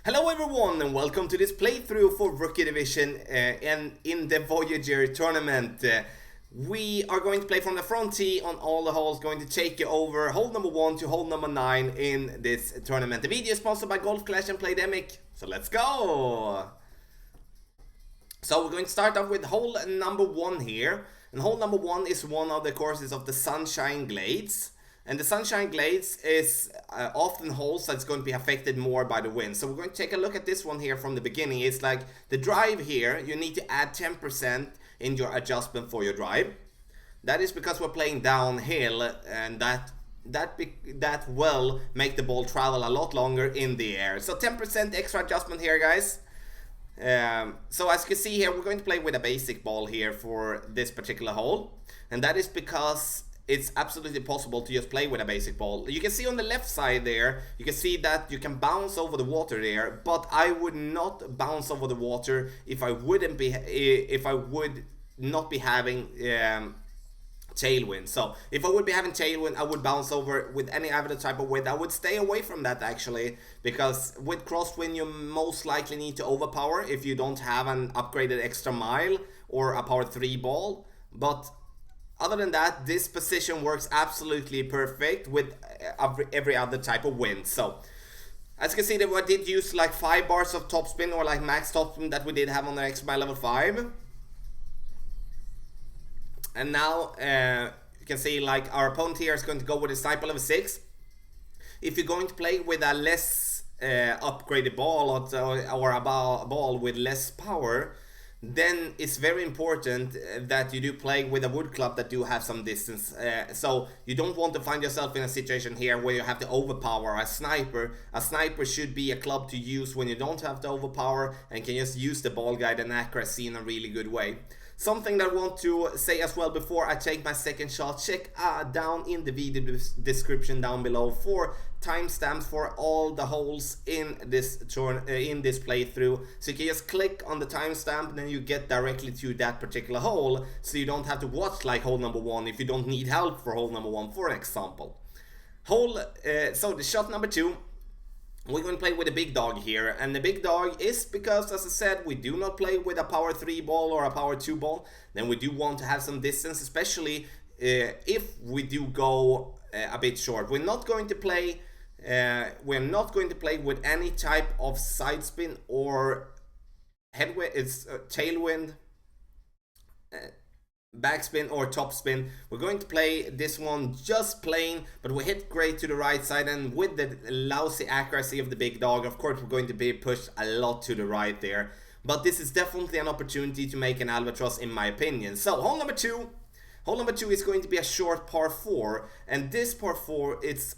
Hello everyone and welcome to this playthrough for Rookie Division and in the Voyager Tournament. We are going to play from the front tee on all the holes, going to take you over hole number 1 to hole number 9 in this tournament. The video is sponsored by Golf Clash and Playdemic, so let's go! So we're going to start off with hole number 1 here. And hole number 1 is one of the courses of the Sunshine Glades. And the Sunshine Glades is often holes that's going to be affected more by the wind. So we're going to take a look at this one here from the beginning. It's like the drive here, you need to add 10% in your adjustment for your drive. That is because we're playing downhill, and that will make the ball travel a lot longer in the air. So 10% extra adjustment here, guys. So as you can see here, we're going to play with a basic ball here for this particular hole. And that is because it's absolutely possible to just play with a basic ball. You can see on the left side there, you can see that you can bounce over the water there, but I would not bounce over the water if I would not be having tailwind. So if I would be having tailwind, I would bounce over with any other type of wind. I would stay away from that actually, because with crosswind you most likely need to overpower if you don't have an upgraded extra mile or a power 3 ball. But other than that, this position works absolutely perfect with every other type of wind. So as you can see, that I did use like 5 bars of topspin, or like max topspin that we did have on the extra mile level 5. And now you can see like our opponent here is going to go with a sniper level 6. If you're going to play with a less upgraded ball or a ball with less power, then it's very important that you do play with a wood club that do have some distance. So you don't want to find yourself in a situation here where you have to overpower a sniper. A sniper should be a club to use when you don't have to overpower and can just use the ball guide and accuracy in a really good way. Something that I want to say as well before I take my second shot, check down in the video description down below for timestamps for all the holes in this playthrough. So you can just click on the timestamp and then you get directly to that particular hole, so you don't have to watch like hole number 1 if you don't need help for hole number 1, for example. So the shot number 2. We're going to play with a big dog here, and the big dog is because, as I said, we do not play with a power 3 ball or a power 2 ball. Then we do want to have some distance, especially if we do go a bit short. We're not going to play with any type of side spin or headwind. It's tailwind, backspin or topspin. We're going to play this one just plain, but we hit great to the right side, and with the lousy accuracy of the big dog, of course we're going to be pushed a lot to the right there. But this is definitely an opportunity to make an albatross in my opinion. So hole number 2. Hole number 2 is going to be a short par 4, and this par 4, it's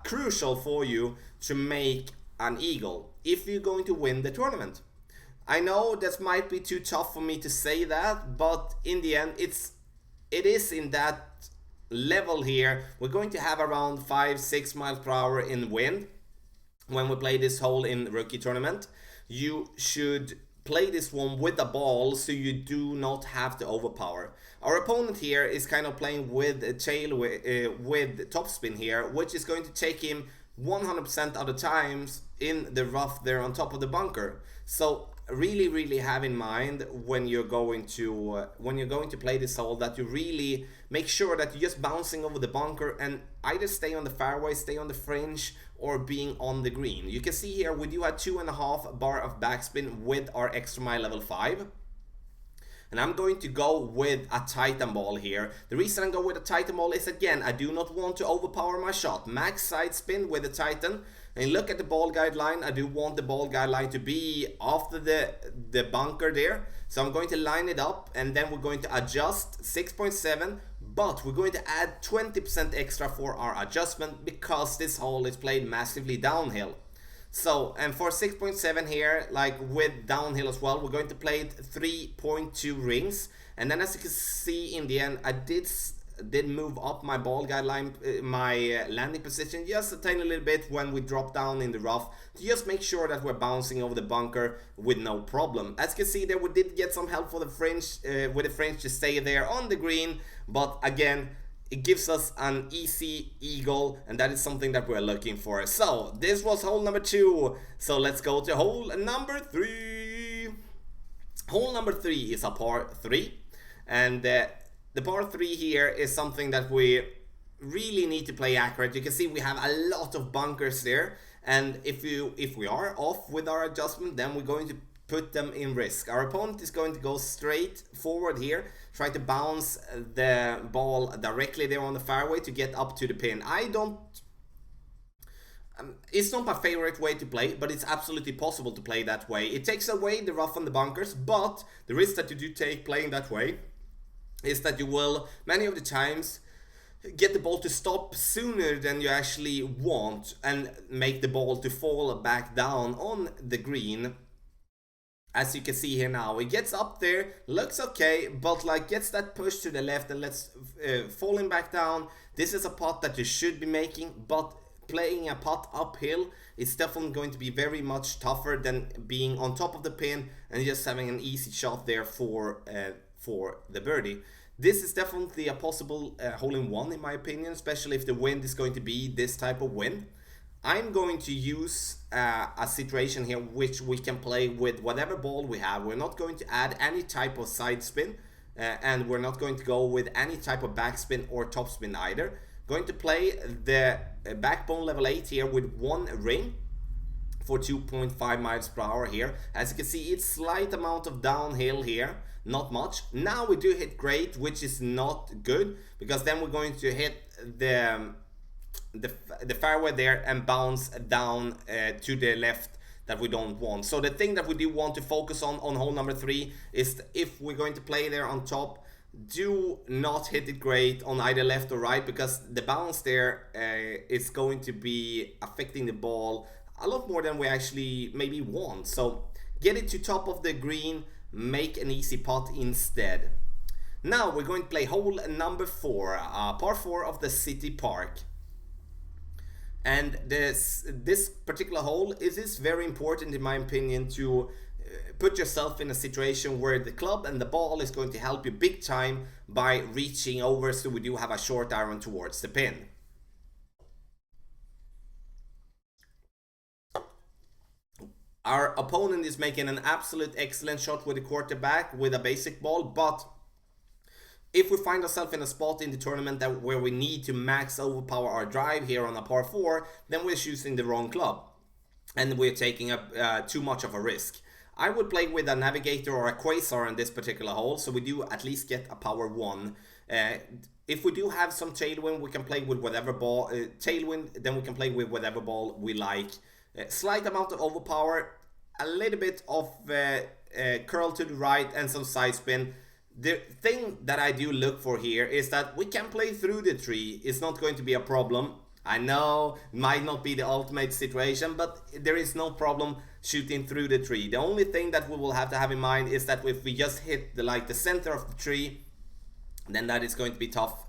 crucial for you to make an eagle if you're going to win the tournament. I know this might be too tough for me to say that, but in the end, it is in that level here. We're going to have around 5-6 miles per hour in wind when we play this hole in Rookie Tournament. You should play this one with the ball so you do not have to overpower. Our opponent here is kind of playing with a with topspin here, which is going to take him 100% of the times in the rough there on top of the bunker. So really have in mind when you're going to play this hole that you really make sure that you're just bouncing over the bunker and either stay on the fairway, stay on the fringe, or being on the green. You can see here we do have 2.5 bar of backspin with our extra mile level 5. And I'm going to go with a Titan ball here. The reason I go with a Titan ball is, again, I do not want to overpower my shot. Max side spin with the Titan. And look at the ball guideline. I do want the ball guideline to be after the bunker there. So I'm going to line it up, and then we're going to adjust 6.7. But we're going to add 20% extra for our adjustment because this hole is played massively downhill. So, and for 6.7 here, like with downhill as well, we're going to play it 3.2 rings. And then as you can see in the end, I did move up my ball guideline, my landing position just a tiny little bit when we drop down in the rough, to just make sure that we're bouncing over the bunker with no problem. As you can see there, we did get some help for the fringe, with the fringe to stay there on the green, but again, it gives us an easy eagle, and that is something that we're looking for. So this was hole number 2. So let's go to hole number 3. Hole number 3 is a par 3, and the par 3 here is something that we really need to play accurate. You can see we have a lot of bunkers there, and if we are off with our adjustment, then we're going to put them in risk. Our opponent is going to go straight forward here, try to bounce the ball directly there on the fairway to get up to the pin. It's not my favorite way to play, but it's absolutely possible to play that way. It takes away the rough and the bunkers, but the risk that you do take playing that way is that you will, many of the times, get the ball to stop sooner than you actually want and make the ball to fall back down on the green. As you can see here now, it gets up there, looks okay, but like gets that push to the left and let's falling back down. This is a putt that you should be making, but playing a putt uphill is definitely going to be very much tougher than being on top of the pin and just having an easy shot there for the birdie. This is definitely a possible hole-in-one in my opinion, especially if the wind is going to be this type of wind. I'm going to use a situation here which we can play with whatever ball we have. We're not going to add any type of side spin, and we're not going to go with any type of backspin or topspin either. Going to play the backbone level 8 here with 1 ring for 2.5 miles per hour here. As you can see, it's slight amount of downhill here, not much. Now we do hit great, which is not good, because then we're going to hit the fairway there and bounce down to the left that we don't want. So the thing that we do want to focus on hole number 3 is if we're going to play there on top, do not hit it great on either left or right, because the bounce there is going to be affecting the ball a lot more than we actually maybe want. So get it to top of the green, make an easy putt instead. Now we're going to play hole number 4, par 4 of the City Park. And this particular hole is very important in my opinion to put yourself in a situation where the club and the ball is going to help you big time by reaching over, so we do have a short iron towards the pin. Our opponent is making an absolute excellent shot with the quarterback with a basic ball, but if we find ourselves in a spot in the tournament where we need to max overpower our drive here on a par 4, then we're choosing the wrong club and we're taking up too much of a risk. I would play with a navigator or a quasar in this particular hole, so we do at least get a power 1. If we do have some tailwind, we can play with whatever ball, then we can play with whatever ball we like. Slight amount of overpower, a little bit of curl to the right and some side spin. The thing that I do look for here is that we can play through the tree. It's not going to be a problem. I know it might not be the ultimate situation, but there is no problem shooting through the tree. The only thing that we will have to have in mind is that if we just hit the center of the tree, then that is going to be tough.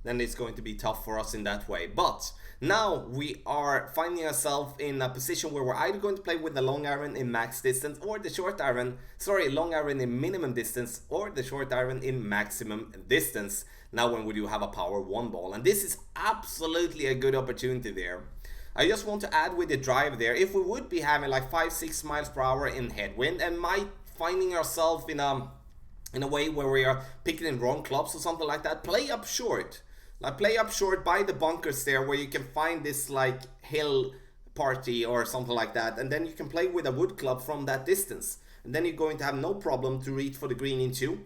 Then it's going to be tough for us in that way. But now we are finding ourselves in a position where we're either going to play with the long iron in max distance or the short iron, long iron in minimum distance or the short iron in maximum distance. Now when we do have a power 1 ball, and this is absolutely a good opportunity there. I just want to add with the drive there, if we would be having like 5-6 miles per hour in headwind and might finding ourselves in a way where we are picking in wrong clubs or something like that, play up short. Like play up short by the bunkers there where you can find this like hill party or something like that, and then you can play with a wood club from that distance, and then you're going to have no problem to reach for the green into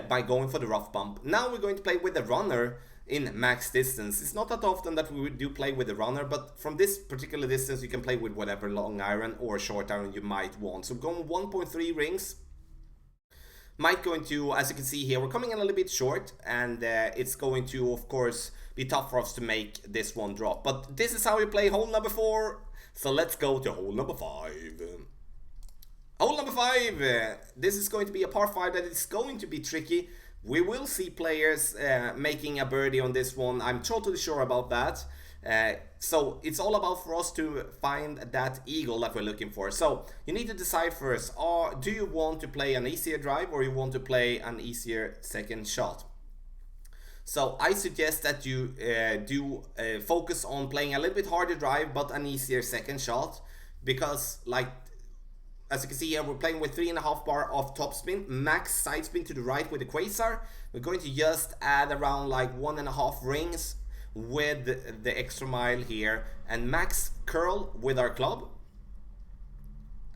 by going for the rough bump. Now we're going to play with the runner in max distance. It's not that often that we do play with the runner, but from this particular distance you can play with whatever long iron or short iron you might want. So going 1.3 rings. Might going to, as you can see here, we're coming in a little bit short, and it's going to, of course, be tough for us to make this one drop. But this is how we play hole number 4. So let's go to hole number 5. Hole number 5. This is going to be a par 5 that is going to be tricky. We will see players making a birdie on this one. I'm totally sure about that. So it's all about for us to find that eagle that we're looking for. So you need to decide first, do you want to play an easier drive or you want to play an easier second shot? So I suggest that you do focus on playing a little bit harder drive but an easier second shot, because like as you can see here, we're playing with 3.5 bar of topspin, max side spin to the right with the quasar. We're going to just add around like 1.5 rings with the extra mile here, and max curl with our club.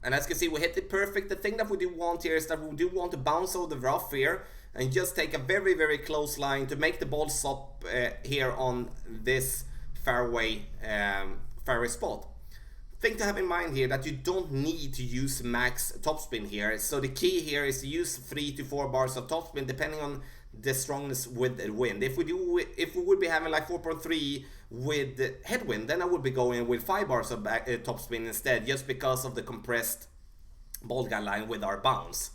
And as you can see, we hit it perfect. The thing that we do want here is that we do want to bounce over the rough here and just take a very, very close line to make the ball stop here on this fairway spot. Thing to have in mind here that you don't need to use max topspin here. So the key here is to use 3 to 4 bars of topspin depending on the strongness with the wind. If we would be having like 4.3 with headwind, then I would be going with 5 bars of topspin instead, just because of the compressed ball guideline with our bounce.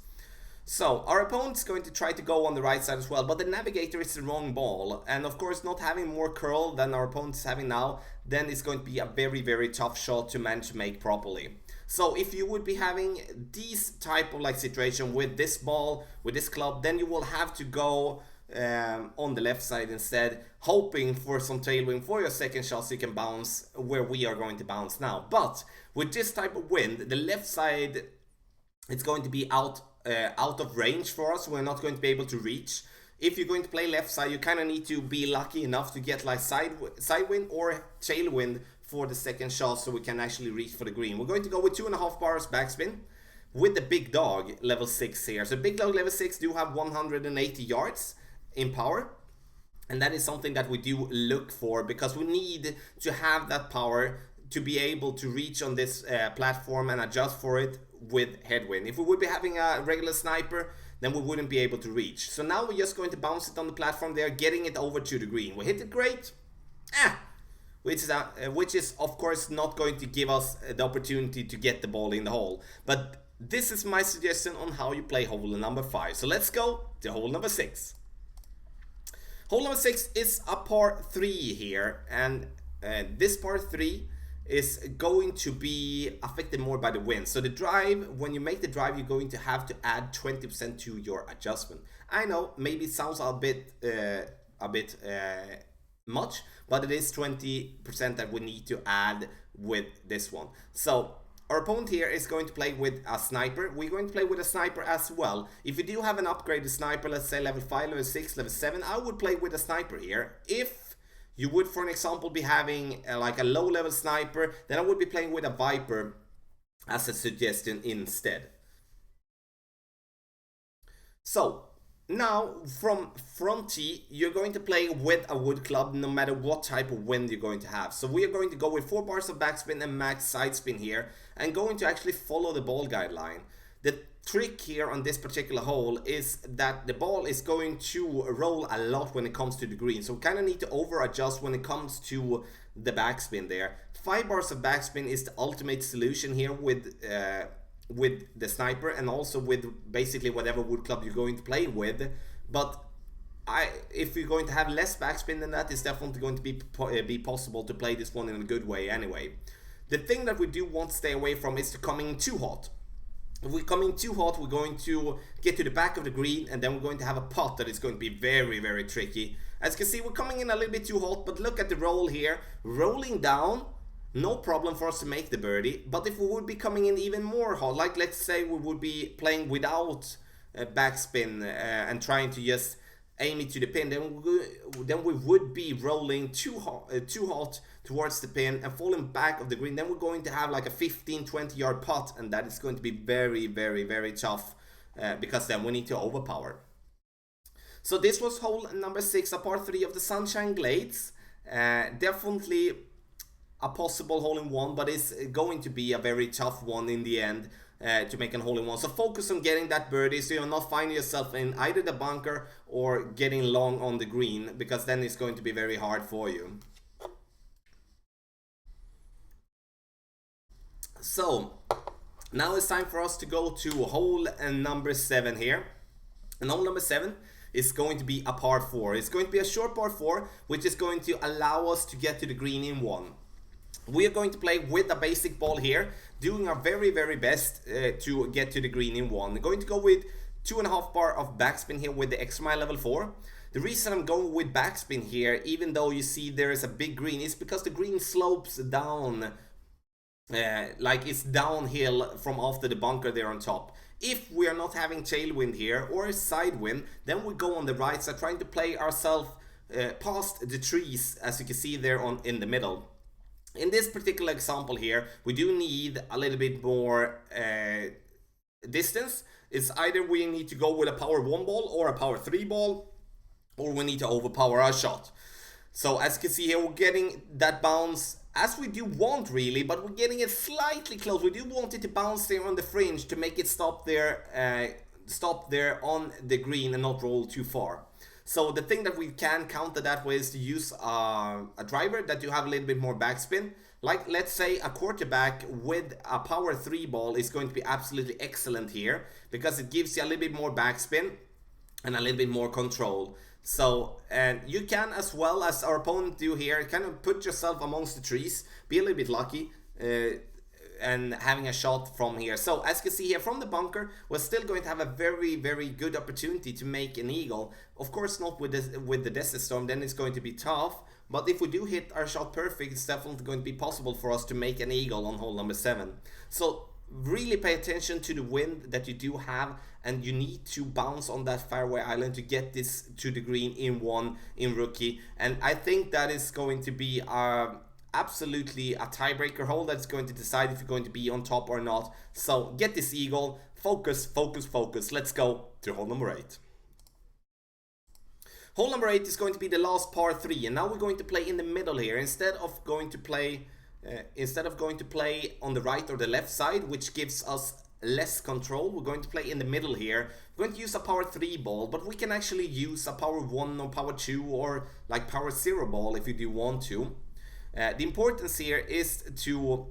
So our opponent's going to try to go on the right side as well, but the navigator is the wrong ball, and of course not having more curl than our opponent's having now, then it's going to be a very, very tough shot to manage to make properly. So if you would be having these type of like situation with this ball, with this club, then you will have to go on the left side instead, hoping for some tailwind for your second shot so you can bounce where we are going to bounce now. But with this type of wind, the left side, it's going to be out of range for us. We're not going to be able to reach. If you're going to play left side, you kind of need to be lucky enough to get like side wind or tailwind for the second shot so we can actually reach for the green. We're going to go with 2.5 bars backspin with the big dog level 6 here. So big dog level 6 do have 180 yards in power, and that is something that we do look for because we need to have that power to be able to reach on this platform and adjust for it with headwind. If we would be having a regular sniper, then we wouldn't be able to reach. So now we're just going to bounce it on the platform there, getting it over to the green. We hit it great, which is of course not going to give us the opportunity to get the ball in the hole. But this is my suggestion on how you play hole number 5. So let's go to hole number 6. Hole number 6 is a par 3 here, and this par 3 is going to be affected more by the wind. So the drive, when you make the drive, you're going to have to add 20% to your adjustment. I know, maybe it sounds a bit much, but it is 20% that we need to add with this one. So our opponent here is going to play with a sniper. We're going to play with a sniper as well. If you do have an upgraded sniper, let's say level 5, level 6, level 7, I would play with a sniper here. If you would, for an example, be having like a low level sniper, then I would be playing with a Viper as a suggestion instead. So now from front tee, you're going to play with a wood club no matter what type of wind you're going to have. So we are going to go with 4 bars of backspin and max side spin here, and going to actually follow the ball guideline. The trick here on this particular hole is that the ball is going to roll a lot when it comes to the green, so we kind of need to over adjust when it comes to the backspin there. 5 bars of backspin is the ultimate solution here with the sniper, and also with basically whatever wood club you're going to play with. But if you're going to have less backspin than that, it's definitely going to be possible to play this one in a good way anyway. The thing that we do want to stay away from is coming too hot. If we're coming too hot, we're going to get to the back of the green, and then we're going to have a putt that is going to be very, very tricky. As you can see, we're coming in a little bit too hot, but look at the roll here. Rolling down, no problem for us to make the birdie. But if we would be coming in even more hot, like let's say we would be playing without backspin and trying to just aim it to the pin, then we would be rolling too hot towards the pin and falling back of the green. Then we're going to have like a 15-20 yard putt, and that is going to be very, very, very tough because then we need to overpower. So this was hole number 6, a par 3 of the Sunshine Glades. Definitely a possible hole-in-one, but it's going to be a very tough one in the end to make an hole-in-one. So focus on getting that birdie so you're not finding yourself in either the bunker or getting long on the green, because then it's going to be very hard for you. So now it's time for us to go to hole number 7 here. And hole number 7 is going to be a par 4. It's going to be a short par 4, which is going to allow us to get to the green in 1. We are going to play with a basic ball here, doing our very, very best to get to the green in 1. We're going to go with 2.5 bar of backspin here with the extra mile level 4. The reason I'm going with backspin here, even though you see there is a big green, is because the green slopes down, like it's downhill from after the bunker there on top. If we are not having tailwind here or side wind, then we go on the right side trying to play ourselves past the trees, as you can see there on in the middle. In this particular example here, we do need a little bit more distance. It's either we need to go with a power 1 ball or a power 3 ball, or we need to overpower our shot. So as you can see here, we're getting that bounce as we do want really, but we're getting it slightly close. We do want it to bounce there on the fringe to make it stop there on the green and not roll too far. So the thing that we can counter that way is to use a driver that you have a little bit more backspin. Like let's say a quarterback with a power 3 ball is going to be absolutely excellent here, because it gives you a little bit more backspin and a little bit more control. So, and you can, as well as our opponent do here, kind of put yourself amongst the trees, be a little bit lucky, and having a shot from here. So as you can see here from the bunker, we're still going to have a very, very good opportunity to make an eagle. Of course not with the Desert Storm, then it's going to be tough. But if we do hit our shot perfect, it's definitely going to be possible for us to make an eagle on hole number 7. So really pay attention to the wind that you do have, and you need to bounce on that fairway island to get this to the green in rookie. And I think that is going to be absolutely a tiebreaker hole that's going to decide if you're going to be on top or not. So get this eagle, focus, focus, focus. Let's go to hole number 8. Hole number 8 is going to be the last par 3, and now we're going to play in the middle here instead of going to play on the right or the left side, which gives us less control. We're going to play in the middle here. We're going to use a power 3 ball, but we can actually use a power 1 or power 2 or like power 0 ball if you do want to. The importance here is to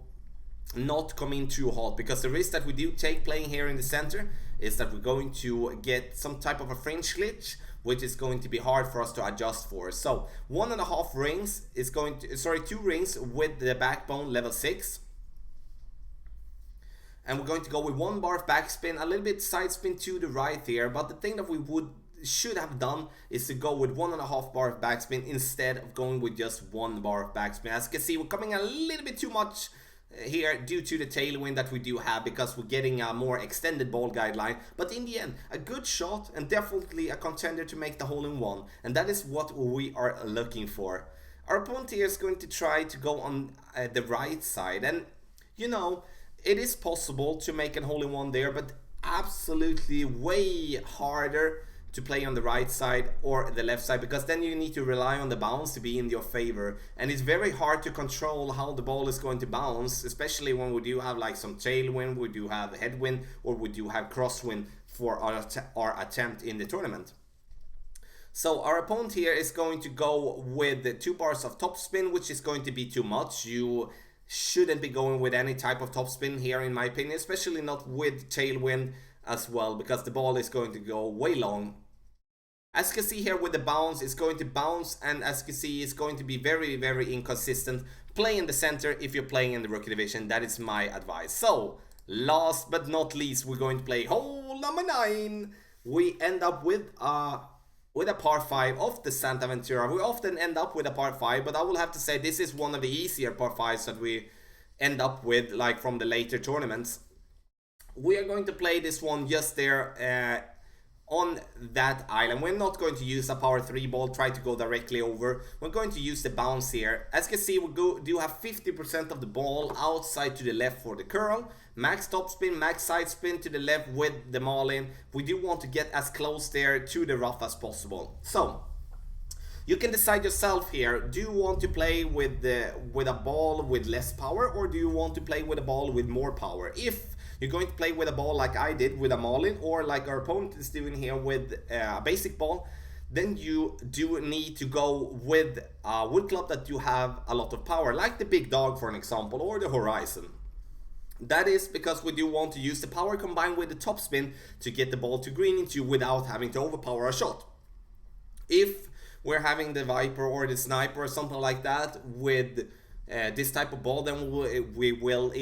not come in too hot, because the risk that we do take playing here in the center is that we're going to get some type of a fringe glitch, which is going to be hard for us to adjust for. So 1.5 rings is going to, 2 rings with the backbone level 6. And we're going to go with 1 bar of backspin, a little bit side spin to the right here. But the thing that we should have done is to go with 1.5 bar of backspin instead of going with just 1 bar of backspin. As you can see, we're coming a little bit too much here due to the tailwind that we do have, because we're getting a more extended ball guideline. But in the end, a good shot and definitely a contender to make the hole-in-one, and that is what we are looking for. Our opponent here is going to try to go on the right side, and you know, it is possible to make a hole-in-one there, but absolutely way harder to play on the right side or the left side, because then you need to rely on the bounce to be in your favor, and it's very hard to control how the ball is going to bounce, especially when we do have like some tailwind, we do have headwind, or we do have crosswind for our attempt in the tournament. So our opponent here is going to go with the 2 bars of topspin, which is going to be too much. You shouldn't be going with any type of topspin here, in my opinion, especially not with tailwind as well, because the ball is going to go way long. As you can see here with the bounce, it's going to bounce, and as you can see, it's going to be very, very inconsistent. Play in the center if you're playing in the rookie division. That is my advice. So last but not least, we're going to play hole number 9. We end up with a par 5 of the Santa Ventura. We often end up with a par 5, but I will have to say this is one of the easier par 5s that we end up with, like from the later tournaments. We are going to play this one just there on that island. We're not going to use a power 3 ball, try to go directly over. We're going to use the bounce here. As you can see, we do have 50% of the ball outside to the left for the curl. Max topspin, max side spin to the left with the marlin. We do want to get as close there to the rough as possible. So you can decide yourself here. Do you want to play with a ball with less power, or do you want to play with a ball with more power? If you're going to play with a ball like I did with a marlin, or like our opponent is doing here with a basic ball, then you do need to go with a wood club that you have a lot of power, like the Big Dog for an example, or the Horizon. That is because we do want to use the power combined with the topspin to get the ball to green into without having to overpower a shot. If we're having the Viper or the Sniper or something like that with this type of ball, then we will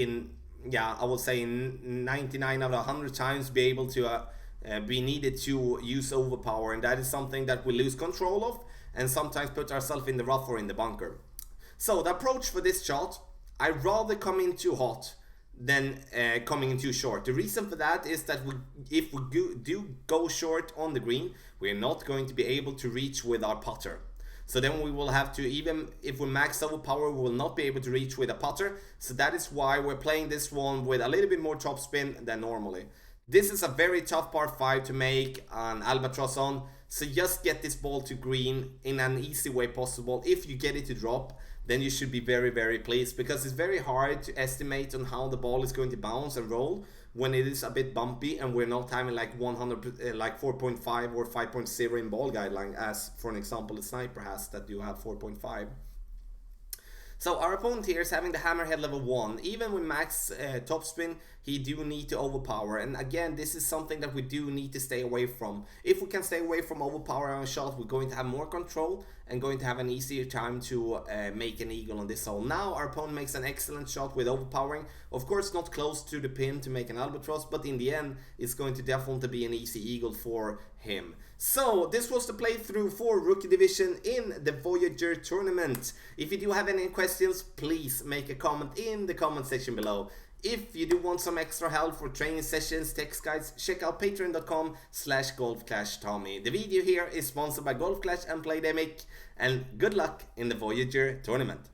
I would say 99 out of 100 times be able to we needed to use overpower, and that is something that we lose control of and sometimes put ourselves in the rough or in the bunker. So the approach for this shot, I'd rather come in too hot than coming in too short. The reason for that is that if we do go short on the green, we're not going to be able to reach with our putter. So then we will have to, even if we max overpower, we will not be able to reach with a putter. So that is why we're playing this one with a little bit more topspin than normally. This is a very tough par 5 to make an albatross on. So just get this ball to green in an easy way possible. If you get it to drop, then you should be very, very pleased, because it's very hard to estimate on how the ball is going to bounce and roll when it is a bit bumpy and we're not having like 100, like 4.5 or 5.0 in ball guideline, as for an example the sniper has that you have 4.5. So our opponent here is having the hammerhead level 1. Even with max topspin, he do need to overpower. And again, this is something that we do need to stay away from. If we can stay away from overpower on a shot, we're going to have more control and going to have an easier time to make an eagle on this hole. Now our opponent makes an excellent shot with overpowering. Of course, not close to the pin to make an albatross, but in the end, it's going to definitely be an easy eagle for him. So this was the playthrough for Rookie Division in the Voyager Tournament. If you do have any questions, please make a comment in the comment section below. If you do want some extra help for training sessions, text guides, check out patreon.com/golfclashtommy. The video here is sponsored by Golf Clash and Playdemic, and good luck in the Voyager Tournament.